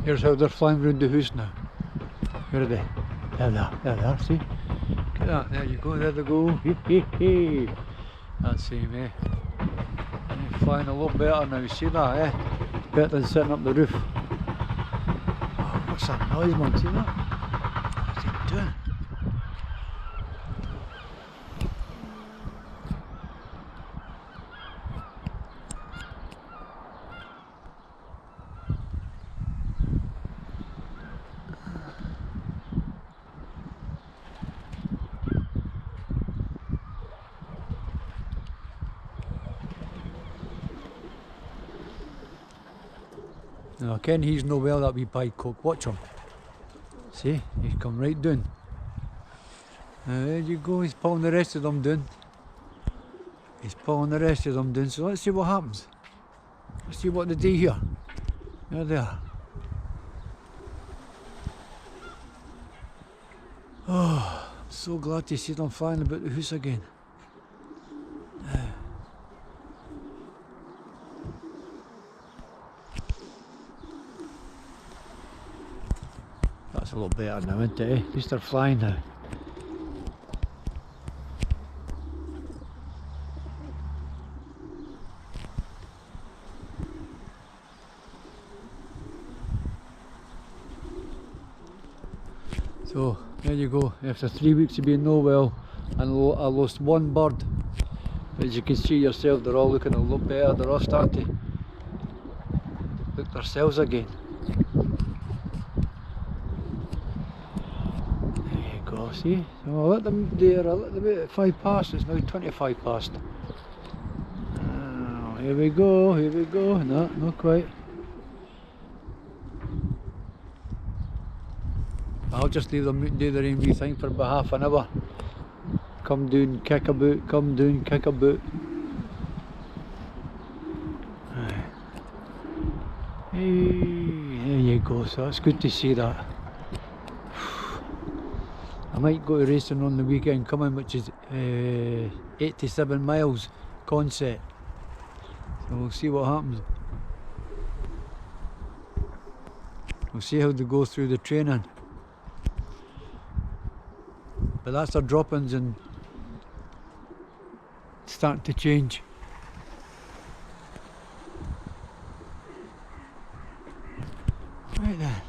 Here's how they're flying round the house now. Where are they? There they are, see? Look at that, there you go, there they go. That's him, eh? They're flying a lot better now, see that, eh? Better than sitting up the roof. Oh, what's that noise, man? See that? What's he doing? Now, Ken, he's no well that wee pie coke. Watch him. See, he's come right down. There you go, he's pulling the rest of them down. He's pulling the rest of them down, so let's see what happens. Let's see what they do here. There they are. Oh, I'm so glad to see them flying about the house again. That's a lot better now, isn't it? At least they're flying now. So, there you go. After 3 weeks of being no well, and I lost one bird. But as you can see yourself, they're all looking a lot better. They're all starting to look themselves again. See, so I'll let them there, I'll let them at 5 past, it's now 25 past. Here we go, no, not quite. I'll just leave them do their own wee thing for about half an hour. Come down, kick about, come down, kick about. Hey, there you go, so it's good to see that. I might go to racing on the weekend coming, which is 87 miles concept. So we'll see what happens. We'll see how they go through the training. But that's their drop-ins and starting to change. Right then.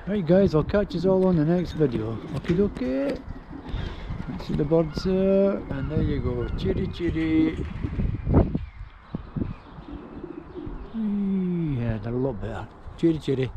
Right guys, I'll catch you all on the next video. Okie dokie. Let's see the birds there, and there you go. Cheery cheery. Yeah, they're a lot better. Cheery cheery.